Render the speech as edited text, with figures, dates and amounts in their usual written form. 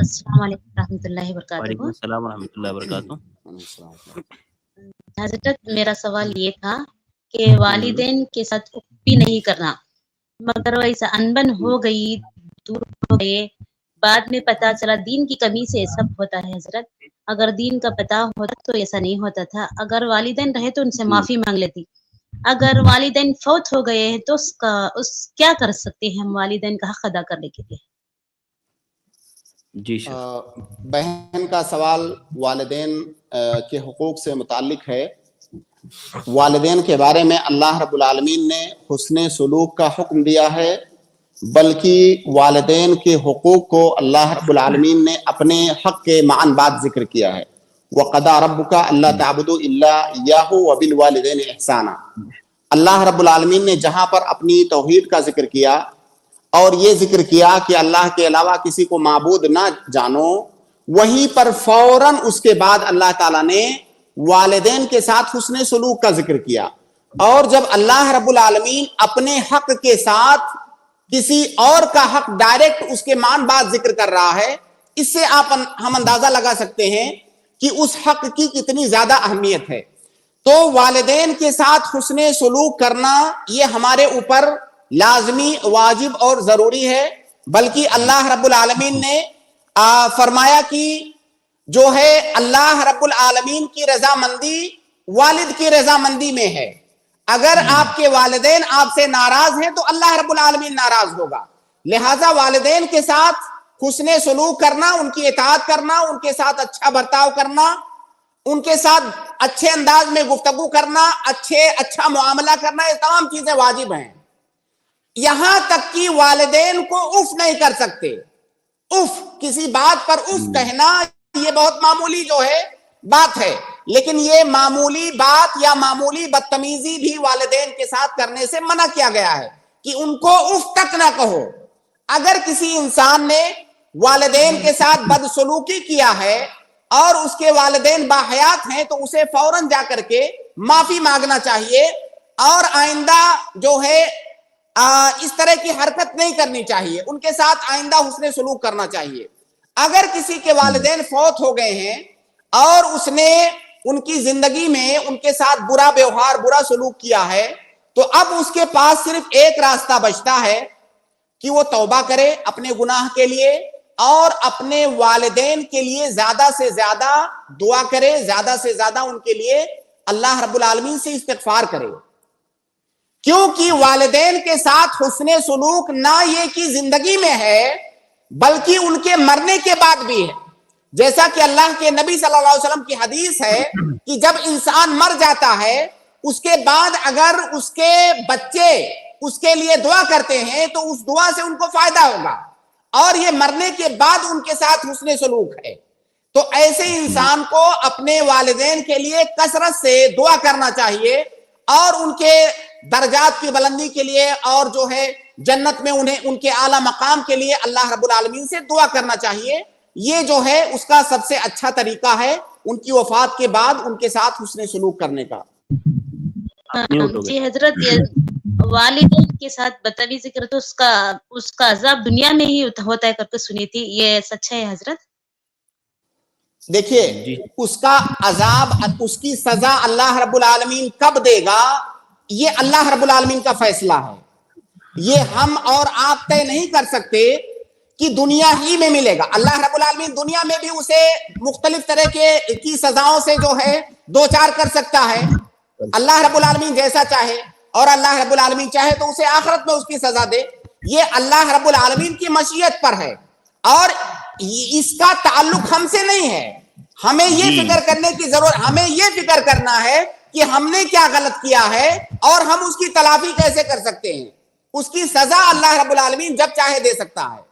السلام علیکم ورحمۃ اللہ وعلیکم وبرکاتہ. السلام ورحمۃ اللہ وبرکاتہ. حضرت میرا سوال یہ تھا کہ والدین کے ساتھ بھی نہیں کرنا، مگر وہ ایسا انبن ہو گئی، دور ہو گئے، بعد میں پتا چلا دین کی کمی سے سب ہوتا ہے. حضرت اگر دین کا پتہ ہوتا تو ایسا نہیں ہوتا تھا. اگر والدین رہے تو ان سے معافی مانگ لیتی. اگر والدین فوت ہو گئے ہیں تو کیا کر سکتے ہیں ہم والدین کا حق ادا کرنے کے لیے؟ جی بہن کا سوال والدین کے حقوق سے متعلق ہے. والدین کے بارے میں اللہ رب العالمین نے حسن سلوک کا حکم دیا ہے، بلکہ والدین کے حقوق کو اللہ رب العالمین نے اپنے حق کے معاً بعد ذکر کیا ہے. وَقَضَىٰ رَبُّكَ أَلَّا تَعْبُدُوا إِلَّا إِيَّاهُ وَبِالْوَالِدَيْنِ إِحْسَانًا. اللہ رب العالمین نے جہاں پر اپنی توحید کا ذکر کیا اور یہ ذکر کیا کہ اللہ کے علاوہ کسی کو معبود نہ جانو، وہیں پر فوراً اس کے بعد اللہ تعالیٰ نے والدین کے ساتھ حسن سلوک کا ذکر کیا. اور جب اللہ رب العالمین اپنے حق کے ساتھ کسی اور کا حق ڈائریکٹ اس کے مان بعد ذکر کر رہا ہے، اس سے ہم اندازہ لگا سکتے ہیں کہ اس حق کی کتنی زیادہ اہمیت ہے. تو والدین کے ساتھ حسن سلوک کرنا یہ ہمارے اوپر لازمی، واجب اور ضروری ہے. بلکہ اللہ رب العالمین نے فرمایا کہ جو ہے اللہ رب العالمین کی رضامندی والد کی رضامندی میں ہے. اگر آپ کے والدین آپ سے ناراض ہیں تو اللہ رب العالمین ناراض ہوگا. لہٰذا والدین کے ساتھ حسن سلوک کرنا، ان کی اطاعت کرنا، ان کے ساتھ اچھا برتاؤ کرنا، ان کے ساتھ اچھے انداز میں گفتگو کرنا، اچھا معاملہ کرنا، یہ تمام چیزیں واجب ہیں. یہاں تک کہ والدین کو اف نہیں کر سکتے. اف، کسی بات پر اف کہنا یہ بہت معمولی جو ہے بات ہے، لیکن یہ معمولی بات یا معمولی بدتمیزی بھی والدین کے ساتھ کرنے سے منع کیا گیا ہے کہ ان کو اف تک نہ کہو. اگر کسی انسان نے والدین کے ساتھ بدسلوکی کیا ہے اور اس کے والدین باحیات ہیں تو اسے فوراً جا کر کے معافی مانگنا چاہیے اور آئندہ جو ہے اس طرح کی حرکت نہیں کرنی چاہیے. ان کے ساتھ آئندہ حسن سلوک کرنا چاہیے. اگر کسی کے والدین فوت ہو گئے ہیں اور اس نے ان کی زندگی میں ان کے ساتھ برا ویوہار، برا سلوک کیا ہے، تو اب اس کے پاس صرف ایک راستہ بچتا ہے کہ وہ توبہ کرے اپنے گناہ کے لیے اور اپنے والدین کے لیے زیادہ سے زیادہ دعا کرے، زیادہ سے زیادہ ان کے لیے اللہ رب العالمین سے استغفار کرے. کیونکہ والدین کے ساتھ حسن سلوک نہ یہ کہ زندگی میں ہے بلکہ ان کے مرنے کے بعد بھی ہے. جیسا کہ اللہ کے نبی صلی اللہ علیہ وسلم کی حدیث ہے کہ جب انسان مر جاتا ہے اس کے بعد اگر اس کے بچے اس کے لیے دعا کرتے ہیں تو اس دعا سے ان کو فائدہ ہوگا، اور یہ مرنے کے بعد ان کے ساتھ حسن سلوک ہے. تو ایسے انسان کو اپنے والدین کے لیے کثرت سے دعا کرنا چاہیے اور ان کے درجات کی بلندی کے لیے اور جو ہے جنت میں انہیں ان کے اعلیٰ مقام کے لیے اللہ رب العالمین سے دعا کرنا چاہیے. یہ جو ہے اس کا سب سے اچھا طریقہ ہے ان کی وفات کے بعد ان کے ساتھ حسن سلوک کرنے کا. جی حضرت، والدین کے ساتھ بدتمیزی کرے تو اس کا عذاب دنیا میں ہی ہوتا ہے کر کے سنی تھی، یہ سچ ہے حضرت؟ دیکھیے، اس کا عذاب، اس کی سزا اللہ رب العالمین کب دے گا یہ اللہ رب العالمین کا فیصلہ ہے. یہ ہم اور آپ طے نہیں کر سکتے کہ دنیا ہی میں ملے گا. اللہ رب العالمین دنیا میں بھی اسے مختلف طرح کی سزاؤں سے جو ہے دو چار کر سکتا ہے، اللہ رب العالمین جیسا چاہے، اور اللہ رب العالمین چاہے تو اسے آخرت میں اس کی سزا دے. یہ اللہ رب العالمین کی مشیت پر ہے اور اس کا تعلق ہم سے نہیں ہے. ہمیں یہ فکر کرنے کی ضرورت، ہمیں یہ فکر کرنا ہے کہ ہم نے کیا غلط کیا ہے اور ہم اس کی تلافی کیسے کر سکتے ہیں. اس کی سزا اللہ رب العالمین جب چاہے دے سکتا ہے.